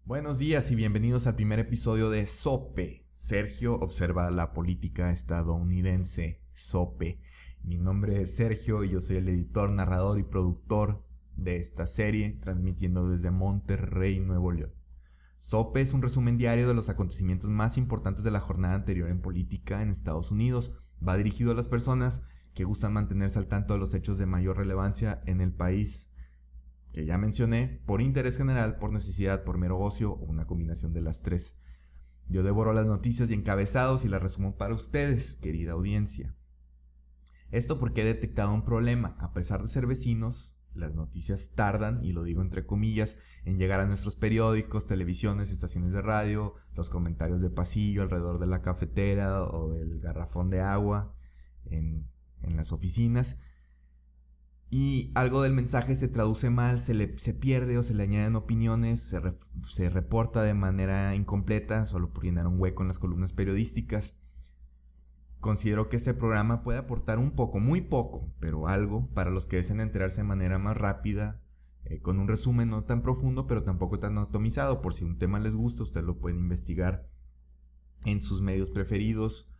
Buenos días y bienvenidos al primer episodio de SOPE. Sergio observa la política estadounidense. SOPE. Mi nombre es Sergio y yo soy el editor, narrador y productor de esta serie, transmitiendo desde Monterrey, Nuevo León. SOPE es un resumen diario de los acontecimientos más importantes de la jornada anterior en política en Estados Unidos. Va dirigido a las personas que gustan mantenerse al tanto de los hechos de mayor relevancia en el país, que ya mencioné, por interés general, por necesidad, por mero ocio o una combinación de las tres. Yo devoro las noticias y encabezados y las resumo para ustedes, querida audiencia. Esto porque he detectado un problema. A pesar de ser vecinos, las noticias tardan, y lo digo entre comillas, en llegar a nuestros periódicos, televisiones, estaciones de radio, los comentarios de pasillo alrededor de la cafetera o del garrafón de agua en las oficinas. Y algo del mensaje se traduce mal, se pierde o se le añaden opiniones, se reporta de manera incompleta, solo por llenar un hueco en las columnas periodísticas. Considero que este programa puede aportar un poco, muy poco, pero algo para los que deseen enterarse de manera más rápida, con un resumen no tan profundo, pero tampoco tan atomizado. Por si un tema les gusta, ustedes lo pueden investigar en sus medios preferidos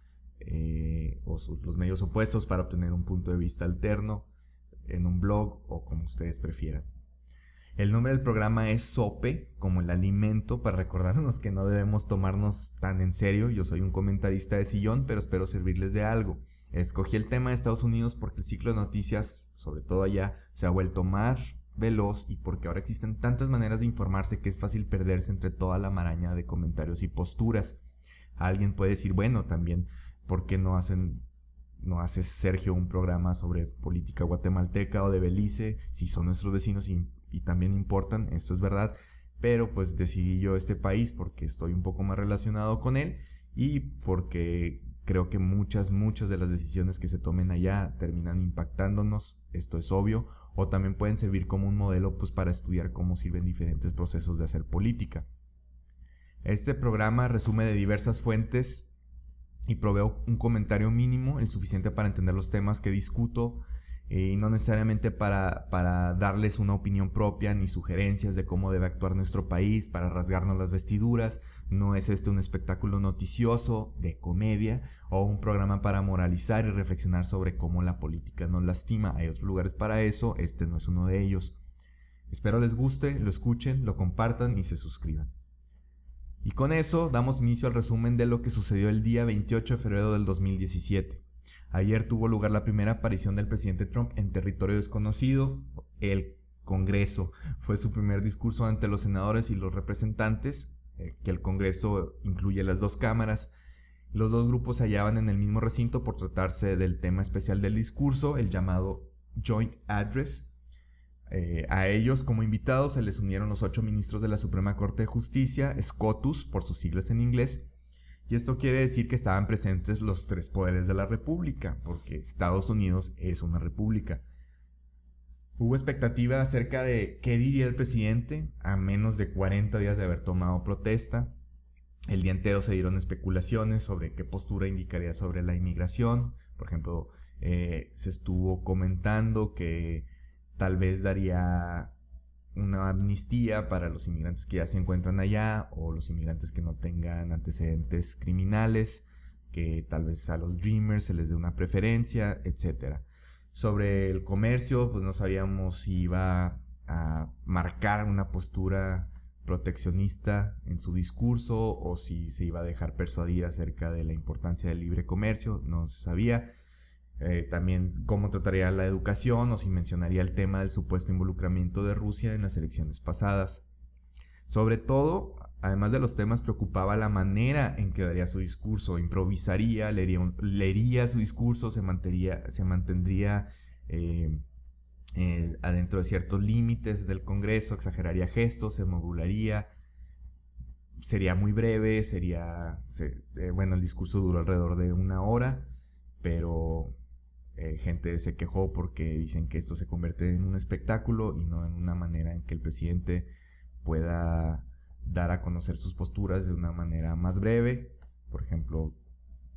los medios opuestos para obtener un punto de vista alterno, en un blog o como ustedes prefieran. El nombre del programa es SOPE, como el alimento, para recordarnos que no debemos tomarnos tan en serio. Yo soy un comentarista de sillón, pero espero servirles de algo. Escogí el tema de Estados Unidos porque el ciclo de noticias, sobre todo allá, se ha vuelto más veloz y porque ahora existen tantas maneras de informarse que es fácil perderse entre toda la maraña de comentarios y posturas. Alguien puede decir, bueno, también, ¿por qué no hace Sergio un programa sobre política guatemalteca o de Belice, si son nuestros vecinos y también importan? Esto es verdad, pero pues decidí yo este país porque estoy un poco más relacionado con él y porque creo que muchas de las decisiones que se tomen allá terminan impactándonos, esto es obvio, o también pueden servir como un modelo pues para estudiar cómo sirven diferentes procesos de hacer política. Este programa resume de diversas fuentes y proveo un comentario mínimo, el suficiente para entender los temas que discuto, y no necesariamente para darles una opinión propia ni sugerencias de cómo debe actuar nuestro país, para rasgarnos las vestiduras. No es este un espectáculo noticioso de comedia o un programa para moralizar y reflexionar sobre cómo la política nos lastima. Hay otros lugares para eso, este no es uno de ellos. Espero les guste, lo escuchen, lo compartan y se suscriban. Y con eso damos inicio al resumen de lo que sucedió el día 28 de febrero del 2017. Ayer tuvo lugar la primera aparición del presidente Trump en territorio desconocido, el Congreso. Fue su primer discurso ante los senadores y los representantes, que el Congreso incluye las dos cámaras. Los dos grupos se hallaban en el mismo recinto por tratarse del tema especial del discurso, el llamado Joint Address. A ellos, como invitados, se les unieron los 8 ministros de la Suprema Corte de Justicia, SCOTUS por sus siglas en inglés, y esto quiere decir que estaban presentes los 3 poderes de la República, porque Estados Unidos es una república. Hubo expectativa acerca de qué diría el presidente a menos de 40 días de haber tomado protesta. El día entero se dieron especulaciones sobre qué postura indicaría sobre la inmigración. Por ejemplo, se estuvo comentando que tal vez daría una amnistía para los inmigrantes que ya se encuentran allá o los inmigrantes que no tengan antecedentes criminales, que tal vez a los Dreamers se les dé una preferencia, etc. Sobre el comercio, pues no sabíamos si iba a marcar una postura proteccionista en su discurso o si se iba a dejar persuadir acerca de la importancia del libre comercio, no se sabía. También cómo trataría la educación o si mencionaría el tema del supuesto involucramiento de Rusia en las elecciones pasadas. Sobre todo, además de los temas, preocupaba la manera en que daría su discurso. Improvisaría, leería su discurso, se mantendría adentro de ciertos límites del Congreso, exageraría gestos, se modularía, sería muy breve, el discurso duró alrededor de 1 hora, pero gente se quejó porque dicen que esto se convierte en un espectáculo y no en una manera en que el presidente pueda dar a conocer sus posturas de una manera más breve. Por ejemplo,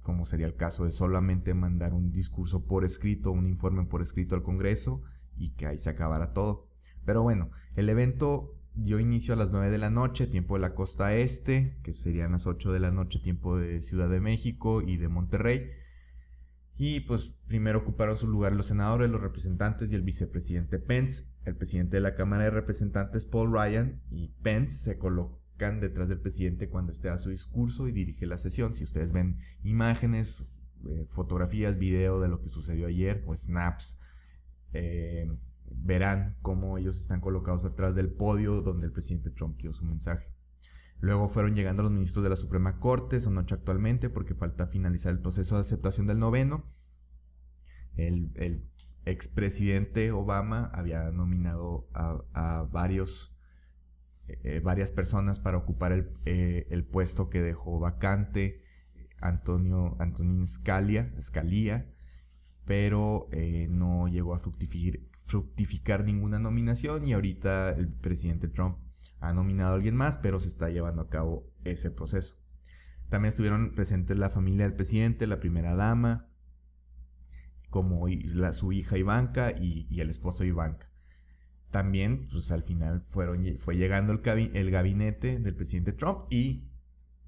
como sería el caso de solamente mandar un discurso por escrito, un informe por escrito al Congreso y que ahí se acabara todo. Pero bueno, el evento dio inicio a las 9 de la noche, tiempo de la costa este, que serían las 8 de la noche, tiempo de Ciudad de México y de Monterrey. Y pues primero ocuparon su lugar los senadores, los representantes y el vicepresidente Pence. El presidente de la Cámara de Representantes, Paul Ryan, y Pence se colocan detrás del presidente cuando esté a su discurso y dirige la sesión. Si ustedes ven imágenes, fotografías, video de lo que sucedió ayer o snaps, verán cómo ellos están colocados atrás del podio donde el presidente Trump dio su mensaje. Luego fueron llegando los ministros de la Suprema Corte, son 8 actualmente porque falta finalizar el proceso de aceptación del noveno. El expresidente Obama había nominado a varias personas para ocupar el puesto que dejó vacante Antonin Scalia, pero no llegó a fructificar ninguna nominación y ahorita el presidente Trump ha nominado a alguien más, pero se está llevando a cabo ese proceso. También estuvieron presentes la familia del presidente, la primera dama, como su hija Ivanka y el esposo Ivanka. También, pues al final fue llegando el gabinete del presidente Trump y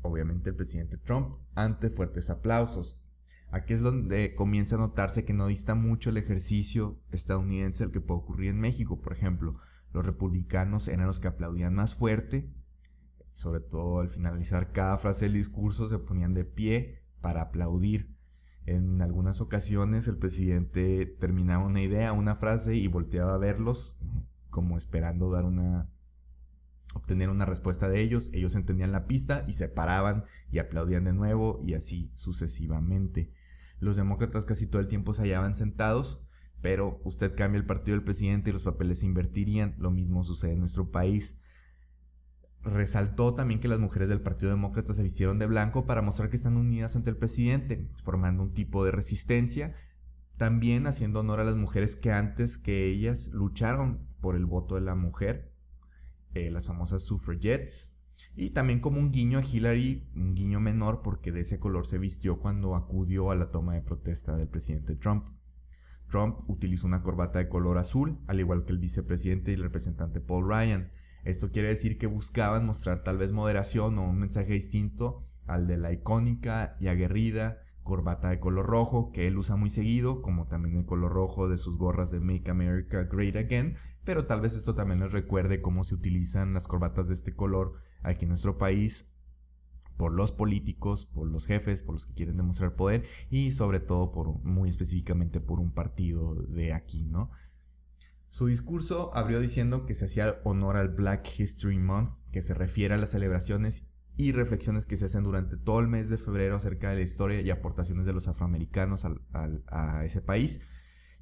obviamente el presidente Trump ante fuertes aplausos. Aquí es donde comienza a notarse que no dista mucho el ejercicio estadounidense del que puede ocurrir en México. Por ejemplo, los republicanos eran los que aplaudían más fuerte, sobre todo al finalizar cada frase del discurso se ponían de pie para aplaudir. En algunas ocasiones el presidente terminaba una idea, una frase y volteaba a verlos como esperando obtener una respuesta de ellos. Ellos entendían la pista y se paraban y aplaudían de nuevo y así sucesivamente. Los demócratas casi todo el tiempo se hallaban sentados, pero usted cambia el partido del presidente y los papeles se invertirían. Lo mismo sucede en nuestro país. Resaltó también que las mujeres del Partido Demócrata se vistieron de blanco para mostrar que están unidas ante el presidente, formando un tipo de resistencia, también haciendo honor a las mujeres que antes que ellas lucharon por el voto de la mujer, las famosas suffragettes, y también como un guiño a Hillary, un guiño menor porque de ese color se vistió cuando acudió a la toma de protesta del presidente Trump. Trump utilizó una corbata de color azul, al igual que el vicepresidente y el representante Paul Ryan. Esto quiere decir que buscaban mostrar tal vez moderación o un mensaje distinto al de la icónica y aguerrida corbata de color rojo que él usa muy seguido, como también el color rojo de sus gorras de Make America Great Again, pero tal vez esto también les recuerde cómo se utilizan las corbatas de este color aquí en nuestro país por los políticos, por los jefes, por los que quieren demostrar poder y sobre todo muy específicamente por un partido de aquí, ¿no? Su discurso abrió diciendo que se hacía honor al Black History Month, que se refiere a las celebraciones y reflexiones que se hacen durante todo el mes de febrero acerca de la historia y aportaciones de los afroamericanos a ese país.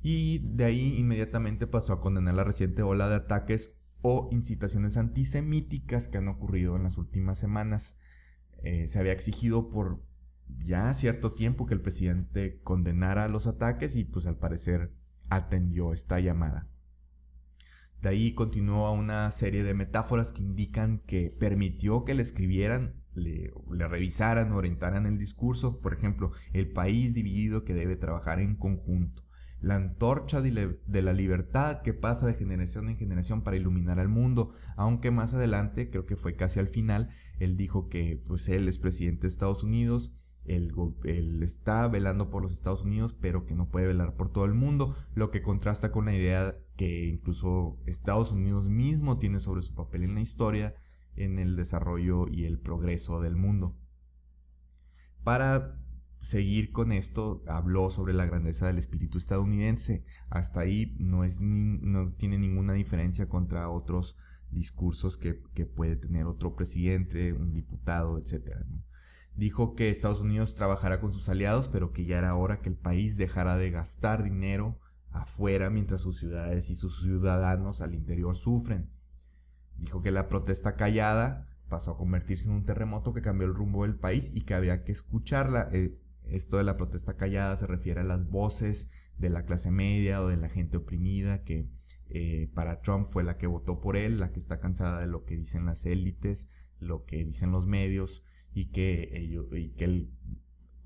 Y de ahí inmediatamente pasó a condenar la reciente ola de ataques o incitaciones antisemíticas que han ocurrido en las últimas semanas. Se había exigido por ya cierto tiempo que el presidente condenara los ataques y pues al parecer atendió esta llamada. De ahí continuó una serie de metáforas que indican que permitió que le escribieran, le revisaran, orientaran el discurso. Por ejemplo, el país dividido que debe trabajar en conjunto. La antorcha de la libertad que pasa de generación en generación para iluminar al mundo. Aunque más adelante, creo que fue casi al final, él dijo que pues él es presidente de Estados Unidos. Él está velando por los Estados Unidos, pero que no puede velar por todo el mundo, lo que contrasta con la idea que incluso Estados Unidos mismo tiene sobre su papel en la historia, en el desarrollo y el progreso del mundo. Para seguir con esto, habló sobre la grandeza del espíritu estadounidense. Hasta ahí no tiene ninguna diferencia contra otros discursos que puede tener otro presidente, un diputado, etc., ¿no? Dijo que Estados Unidos trabajará con sus aliados, pero que ya era hora que el país dejara de gastar dinero afuera mientras sus ciudades y sus ciudadanos al interior sufren. Dijo que la protesta callada pasó a convertirse en un terremoto que cambió el rumbo del país y que habría que escucharla. Esto de la protesta callada se refiere a las voces de la clase media o de la gente oprimida que para Trump fue la que votó por él, la que está cansada de lo que dicen las élites, lo que dicen los medios, y que él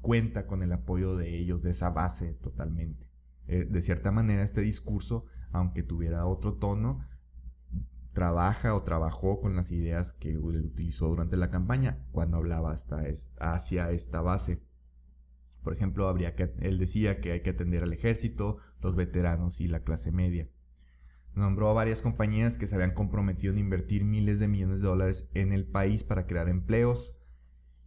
cuenta con el apoyo de ellos, de esa base totalmente. De cierta manera este discurso, aunque tuviera otro tono, trabaja o trabajó con las ideas que él utilizó durante la campaña cuando hablaba hacia esta base. Por ejemplo, él decía que hay que atender al ejército, los veteranos y la clase media. Nombró a varias compañías que se habían comprometido en invertir miles de millones de dólares en el país para crear empleos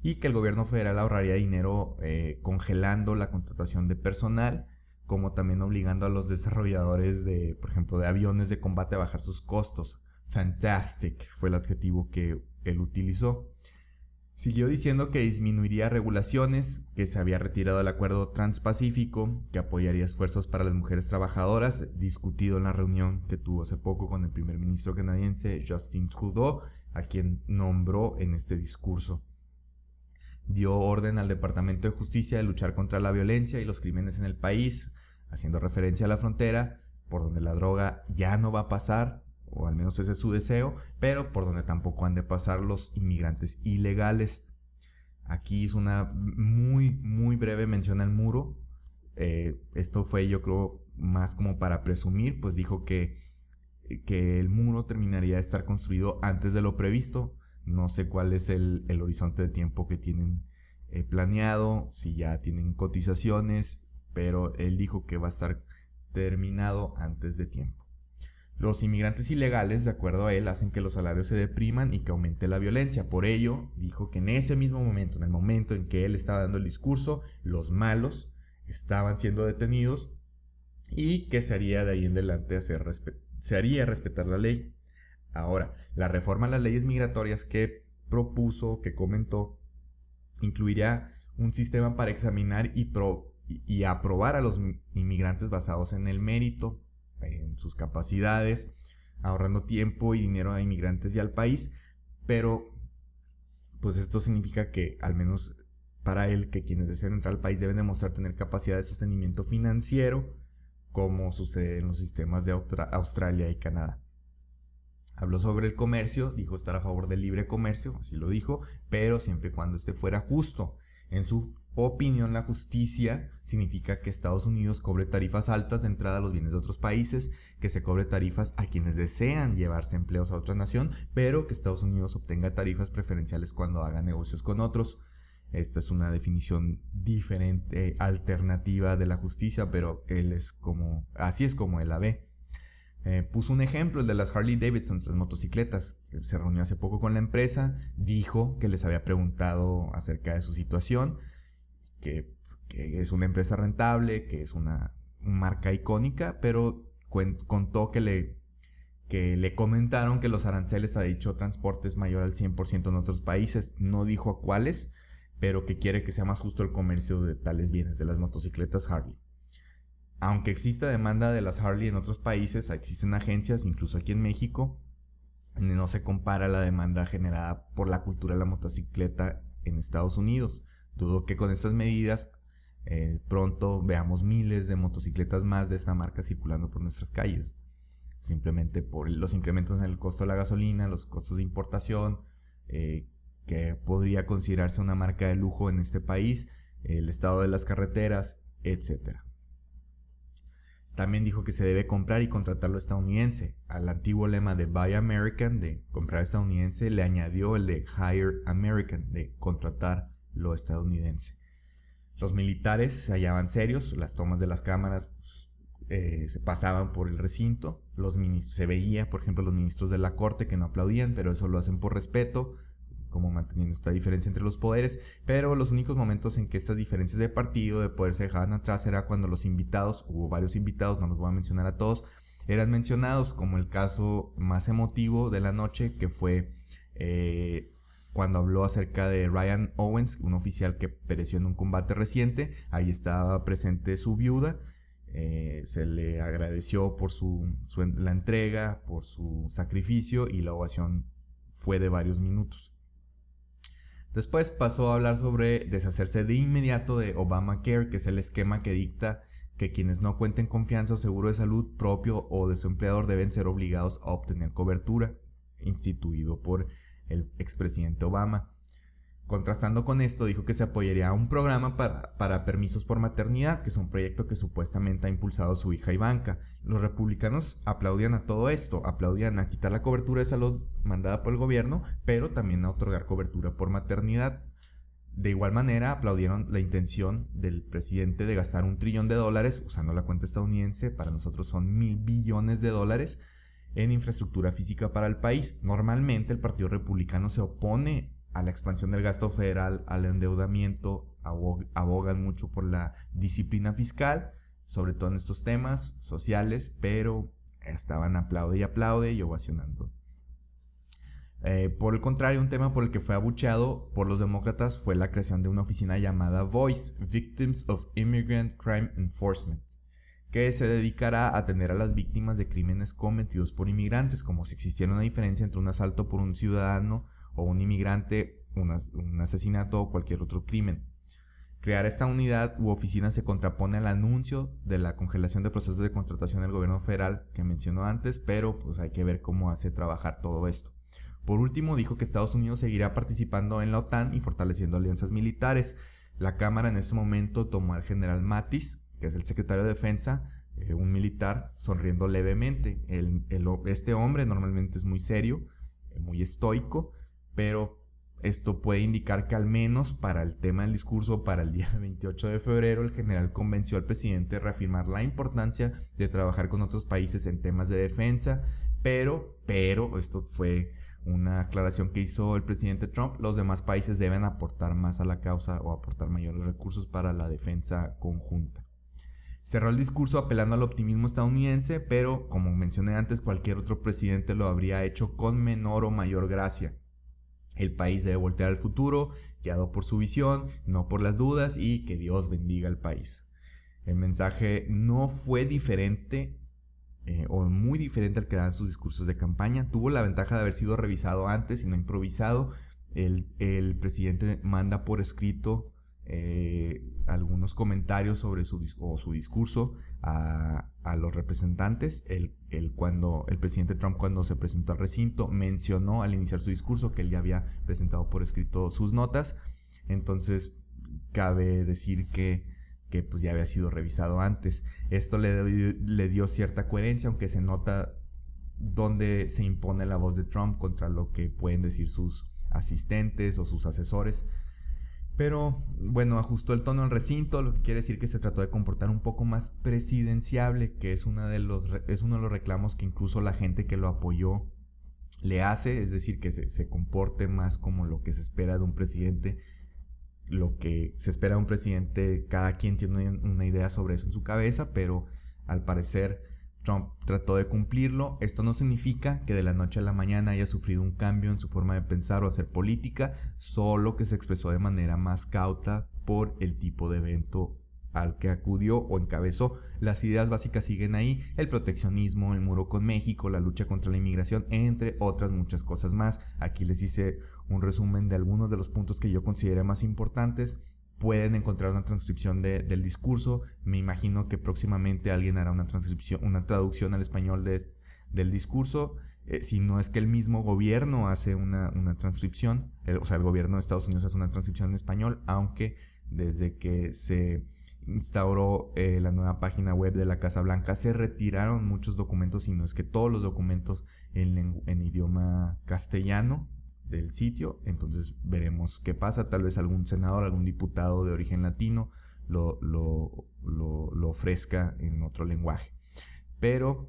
y que el gobierno federal ahorraría dinero congelando la contratación de personal, como también obligando a los desarrolladores por ejemplo, de aviones de combate a bajar sus costos. Fantastic fue el adjetivo que él utilizó. Siguió diciendo que disminuiría regulaciones, que se había retirado el acuerdo transpacífico, que apoyaría esfuerzos para las mujeres trabajadoras, discutido en la reunión que tuvo hace poco con el primer ministro canadiense Justin Trudeau, a quien nombró en este discurso. Dio orden al Departamento de Justicia de luchar contra la violencia y los crímenes en el país, haciendo referencia a la frontera, por donde la droga ya no va a pasar, o al menos ese es su deseo, pero por donde tampoco han de pasar los inmigrantes ilegales. Aquí hizo una muy breve mención al muro. Esto fue, yo creo, más como para presumir, pues dijo que el muro terminaría de estar construido antes de lo previsto. No sé cuál es el horizonte de tiempo que tienen planeado, si ya tienen cotizaciones, pero él dijo que va a estar terminado antes de tiempo. Los inmigrantes ilegales, de acuerdo a él, hacen que los salarios se depriman y que aumente la violencia. Por ello, dijo que en ese mismo momento, en el momento en que él estaba dando el discurso, los malos estaban siendo detenidos y que se haría de ahí en adelante se haría respetar la ley. Ahora, la reforma a las leyes migratorias que propuso, que comentó, incluiría un sistema para examinar y aprobar a los inmigrantes basados en el mérito, en sus capacidades, ahorrando tiempo y dinero a inmigrantes y al país, pero pues esto significa que, al menos para él, que quienes deseen entrar al país deben demostrar tener capacidad de sostenimiento financiero, como sucede en los sistemas de Australia y Canadá. Habló sobre el comercio, dijo estar a favor del libre comercio, así lo dijo, pero siempre y cuando este fuera justo. En su opinión, la justicia significa que Estados Unidos cobre tarifas altas de entrada a los bienes de otros países, que se cobre tarifas a quienes desean llevarse empleos a otra nación, pero que Estados Unidos obtenga tarifas preferenciales cuando haga negocios con otros. Esta es una definición diferente, alternativa de la justicia, pero así es como él la ve. Puso un ejemplo, el de las Harley Davidson, las motocicletas. Se reunió hace poco con la empresa, dijo que les había preguntado acerca de su situación, que es una empresa rentable, que es una marca icónica, pero contó que le comentaron que los aranceles a dicho transporte es mayor al 100% en otros países. No dijo a cuáles, pero que quiere que sea más justo el comercio de tales bienes, de las motocicletas Harley. Aunque exista demanda de las Harley en otros países, existen agencias, incluso aquí en México, donde no se compara la demanda generada por la cultura de la motocicleta en Estados Unidos. Dudo que con estas medidas pronto veamos miles de motocicletas más de esta marca circulando por nuestras calles. Simplemente por los incrementos en el costo de la gasolina, los costos de importación, que podría considerarse una marca de lujo en este país, el estado de las carreteras, etc. También dijo que se debe comprar y contratar lo estadounidense. Al antiguo lema de Buy American, de comprar estadounidense, le añadió el de Hire American, de contratar lo estadounidense. Los militares se hallaban serios, las tomas de las cámaras se pasaban por el recinto. Se veía, por ejemplo, los ministros de la corte que no aplaudían, pero eso lo hacen por respeto, como manteniendo esta diferencia entre los poderes, pero los únicos momentos en que estas diferencias de partido, de poder se dejaban atrás era cuando los invitados, hubo varios invitados, no los voy a mencionar a todos, eran mencionados, como el caso más emotivo de la noche, que fue cuando habló acerca de Ryan Owens, un oficial que pereció en un combate reciente. Ahí estaba presente su viuda. Se le agradeció por la entrega, por su sacrificio, y la ovación fue de varios minutos. Después pasó a hablar sobre deshacerse de inmediato de Obamacare, que es el esquema que dicta que quienes no cuenten confianza o seguro de salud propio o de su empleador deben ser obligados a obtener cobertura, instituido por el expresidente Obama. Contrastando con esto, dijo que se apoyaría a un programa para permisos por maternidad, que es un proyecto que supuestamente ha impulsado su hija Ivanka. Los republicanos aplaudían a todo esto, aplaudían a quitar la cobertura de salud mandada por el gobierno, pero también a otorgar cobertura por maternidad. De igual manera, aplaudieron la intención del presidente de gastar $1 trillón usando la cuenta estadounidense, para nosotros son $1,000 billones, en infraestructura física para el país. Normalmente el Partido Republicano se opone a la expansión del gasto federal, al endeudamiento, abogan mucho por la disciplina fiscal, sobre todo en estos temas sociales, pero estaban aplaude y aplaude y ovacionando. Por el contrario, un tema por el que fue abucheado por los demócratas fue la creación de una oficina llamada VOICE, Victims of Immigrant Crime Enforcement, que se dedicará a atender a las víctimas de crímenes cometidos por inmigrantes, como si existiera una diferencia entre un asalto por un ciudadano o un inmigrante, un asesinato o cualquier otro crimen. Crear esta unidad u oficina se contrapone al anuncio de la congelación de procesos de contratación del gobierno federal que mencionó antes, pero pues hay que ver cómo hace trabajar todo esto. Por último, dijo que Estados Unidos seguirá participando en la OTAN y fortaleciendo alianzas militares. La Cámara en ese momento tomó al general Mattis, que es el secretario de Defensa, un militar, sonriendo levemente. Este hombre normalmente es muy serio, muy estoico, pero esto puede indicar que al menos para el tema del discurso, para el día 28 de febrero, el general convenció al presidente de reafirmar la importancia de trabajar con otros países en temas de defensa, pero esto fue una aclaración que hizo el presidente Trump: los demás países deben aportar más a la causa o aportar mayores recursos para la defensa conjunta. Cerró el discurso apelando al optimismo estadounidense, pero como mencioné antes, cualquier otro presidente lo habría hecho con menor o mayor gracia. El país debe voltear al futuro, guiado por su visión, no por las dudas, y que Dios bendiga al país. El mensaje no fue diferente o muy diferente al que dan sus discursos de campaña. Tuvo la ventaja de haber sido revisado antes y no improvisado. El presidente manda por escrito algunos comentarios sobre su discurso a los representantes. El presidente Trump, cuando se presentó al recinto, mencionó al iniciar su discurso que él ya había presentado por escrito sus notas. Entonces cabe decir que pues ya había sido revisado antes. Esto le dio cierta coherencia, aunque se nota dónde se impone la voz de Trump contra lo que pueden decir sus asistentes o sus asesores. Pero bueno, ajustó el tono al recinto, lo que quiere decir que se trató de comportar un poco más presidenciable, que es uno de los reclamos que incluso la gente que lo apoyó le hace, es decir, que se comporte más como lo que se espera de un presidente. Lo que se espera de un presidente, cada quien tiene una idea sobre eso en su cabeza, pero al parecer Trump trató de cumplirlo. Esto no significa que de la noche a la mañana haya sufrido un cambio en su forma de pensar o hacer política, solo que se expresó de manera más cauta por el tipo de evento al que acudió o encabezó. Las ideas básicas siguen ahí: el proteccionismo, el muro con México, la lucha contra la inmigración, entre otras muchas cosas más. Aquí les hice un resumen de algunos de los puntos que yo consideré más importantes. Pueden encontrar una transcripción del discurso. Me imagino que próximamente alguien hará una traducción al español del discurso. Si no es que el mismo gobierno hace una transcripción, el gobierno de Estados Unidos hace una transcripción en español, aunque desde que se instauró la nueva página web de la Casa Blanca se retiraron muchos documentos, si no es que todos los documentos en idioma castellano del sitio. Entonces veremos qué pasa. Tal vez algún senador, algún diputado de origen latino lo ofrezca en otro lenguaje. Pero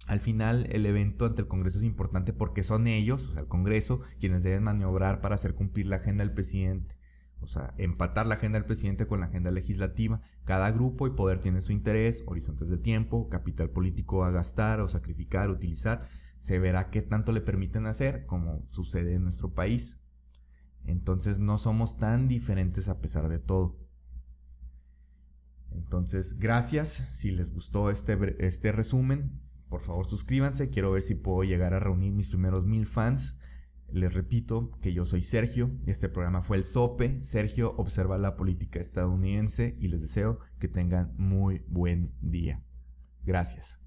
al final el evento ante el Congreso es importante porque son ellos, o sea, el Congreso, quienes deben maniobrar para hacer cumplir la agenda del presidente. O sea, empatar la agenda del presidente con la agenda legislativa. Cada grupo y poder tiene su interés, horizontes de tiempo, capital político a gastar o sacrificar, utilizar. Se verá qué tanto le permiten hacer, como sucede en nuestro país. Entonces no somos tan diferentes a pesar de todo. Entonces, gracias. Si les gustó este resumen, por favor suscríbanse. Quiero ver si puedo llegar a reunir mis primeros 1000 fans. Les repito que yo soy Sergio y este programa fue el SOPE. Sergio observa la política estadounidense, y les deseo que tengan muy buen día. Gracias.